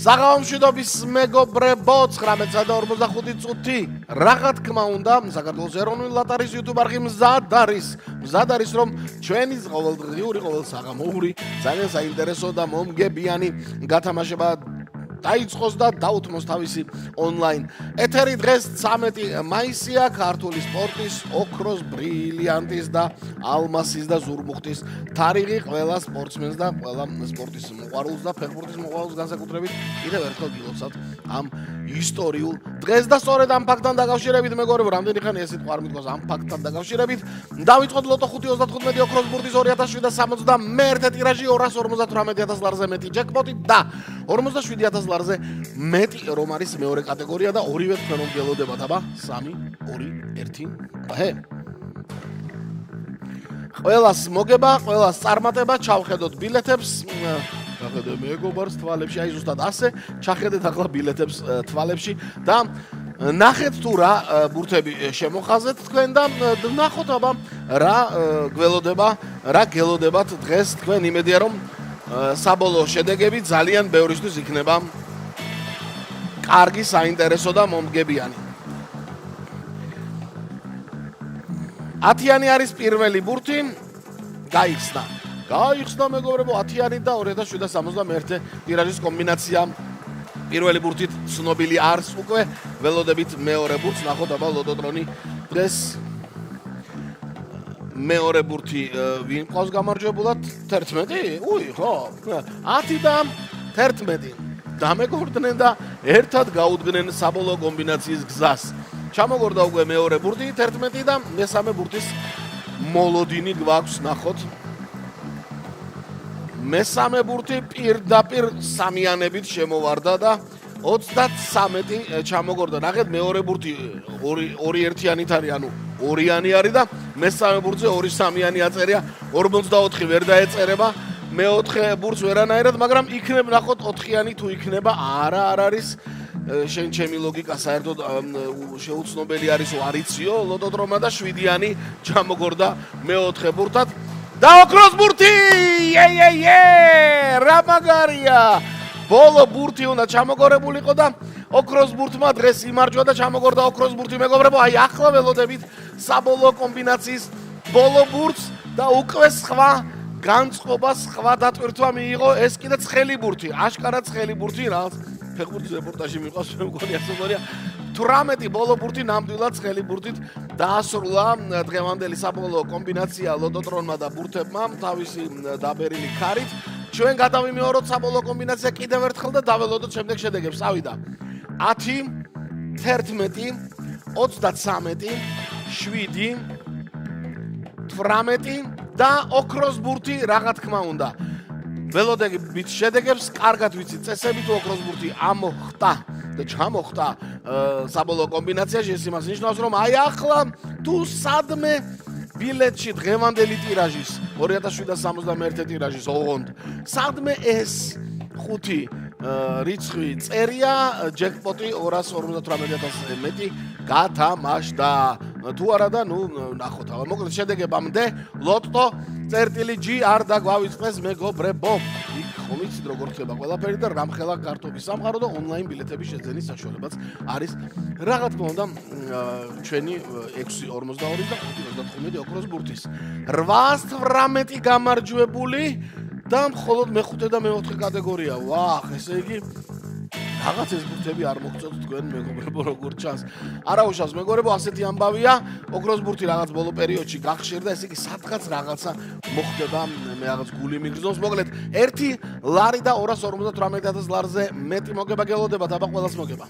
საღამომშვიდობის მეგობრებო 19:45 წუთი რა თქმა უნდა საქართველოს ეროვნული ლატარის YouTube არხი მზად არის რომ ჩვენი ყოველდღიური ყოველსაღამოური ძალიან საინტერესო და მომგებიანი გათამაშება დაიწყოს და დაუთმოს თავისი ონლაინ ეთერი დღეს 13 მაისია ქართული სპორტის ოქროს ბრილიანტის და ალმასის და ზურმუხტის თარიღი ყველა სპორტსმენს და ყველა სპორტის მოყვარულს და ფეხბურთის მოყვარულს განსაკუთრებით კიდევ ერთხელ გილოცავთ ამ ისტორიულ დღეს და სწორედ ამ ფაქტთან დაკავშირებით მეგობრებო რამდენი ხანია სიტყვა არ მიდგას ამ ფაქტთან დაკავშირებით დავიწყოთ ლოტო 5.35 ოქროს ბურთის 2771 ტირაჟი 258,000 ლარზე მეტი ჯეკპოტი და 47,000 ლარზე მეტი რომ არის მეორე კატეგორია და ორივე თქვენ რომ გელოდებათ აბა 3 2 1 აჰე ყველას მოგება ყველას წარმატება ჩავხედოთ ბილეთებს ჩახედე მეგობარს თვალებში აი ზუსტად ასე ჩახედეთ ახლა ბილეთებს თვალებში და ნახეთ თუ რა ბურთები შემოხაზეთ თქვენ და ნახოთ აბა რა გველოდება რა გელოდებათ დღეს თქვენ იმედია რომ საბოლოო შედეგები ძალიან ბევრისთვის იქნება კარგი, საინტერესო და მომგებიანი. 10-იანი არის პირველი ბურთი. გაიხსნა მეგობრებო 10-იანი და 2771 ტირაჟის კომბინაცია. პირველი ბურთით ცნობილი არის უკვე ველოდებით მეორე ბურთს ნახოთ აბა ლოტოტრონი დღეს მეორე ბურთი ვინ ყავს გამარჯვებულად 11? უი, ხო. 10 და 11. დამეგორდნენ და ერთად გაუდგნენ საბოლოო კომბინაციის გზას. ჩამოგორდა უკვე მეორე ბურთი 11 და მესამე ბურთის მოლოდინი გვაქვს ნახოთ. მესამე ბურთი პირდაპირ სამიანებით შემოვარდა და 33 ჩამოგორდა. ნახეთ მეორე ბურთი 2-1-იანით არის, ანუ 2-იანი არის და მესამე ბურთზე 2-3-იანი აწერია. 44 ვერ დაეწერება. მეოთხე ბურთს ვერანაირად, მაგრამ იქნება ნახოთ 4-იანი თუ იქნება, არა არ არის. შენ ჩემი ლოგიკა საერთოდ შეუცნობელი არისო, არიციო, ლოტოტრომა და 7-იანი ჩამოგორდა მეოთხე ბურთად. და ოქროს ბურთი! რა მაგარია! ბოლო ბურთი უნდა ჩამოგორებულიყო და ოქროს ბურთმა დღეს იმარჯვა და ჩამოგორდა ოქროს ბურთი მეგობრებო, აი ახლა ველოდებით საბოლოო კომბინაციის ბოლო ბურთს და უკვე სხვა განწყობა, სხვა დატვირთვა მიიღო, ეს კიდე ცხელი ბურთი, აშკარად ცხელი ბურთი, რაღაც ფეხბურთის რეპორტაჟი მიყვავს, მე მგონი ასე მგონია. 18 ბოლო ბურთი ნამდვილად ცხელი ბურთით დაასრულა დღევანდელი საბოლოო კომბინაცია ლოტოტრონმა და ბურთებმა თავისი დაბერილი ქარით. ჩვენ გადავიმეოროთ საბოლოო კომბინაცია კიდევ ერთხელ და დაველოდოთ შემდეგ შედეგებს. ავიდა 10, 11, 33, 7, 18 და ოქროს ბურთი რა თქმა უნდა. ველოდებით შედეგებს კარგად ვიცით წესები თუ ოქროს ბურთი ამოხტა და ჩამოხტა საბოლოო კომბინაციაში ეს იმას ნიშნავს რომ აი ახლა თუ სადმე ბილეთში დღევანდელი ტირაჟის 2771 ტირაჟის ოღონდ სადმე ეს 5 რიცხვი წერია ჯეკპოტი 258,000 მეტი გათამაშდა თუ არა და ნუ ნახოთ ახლა მოკლედ შედეგებამდე ლოტო წერტილი G არ დაგვავიწყდეს მეგობრებო იქ ხომ იცით როგორ ხდება ყველაფერი და რამხელა კარტობის სამყარო და ონლაინ ბილეთების შეძენის საშუალებაც არის რა თქმა უნდა ჩვენი 6.42 და 5.35 ოქროს ბურთის 818 გამარჯვებული და მხოლოდ მეხუთე და მეოთხე კატეგორია. ვახ, ესე იგი რაღაც ეს ბურთები არ მოგწოთ თქვენ მეგობრებო როგორ ჩანს. არა უშავს მეგობრებო, ასეთი ამბავია, ოქროს ბურთი რაღაც ბოლო პერიოდში გახშირდა, ესე იგი სადღაც რაღაცა მოხდება, მე რაღაც გული მიგრძნობს. მოკლედ 1 ლარი და 258,000 ლარზე მეტი მოგება გელოდებათ, აბა ყველას მოგება.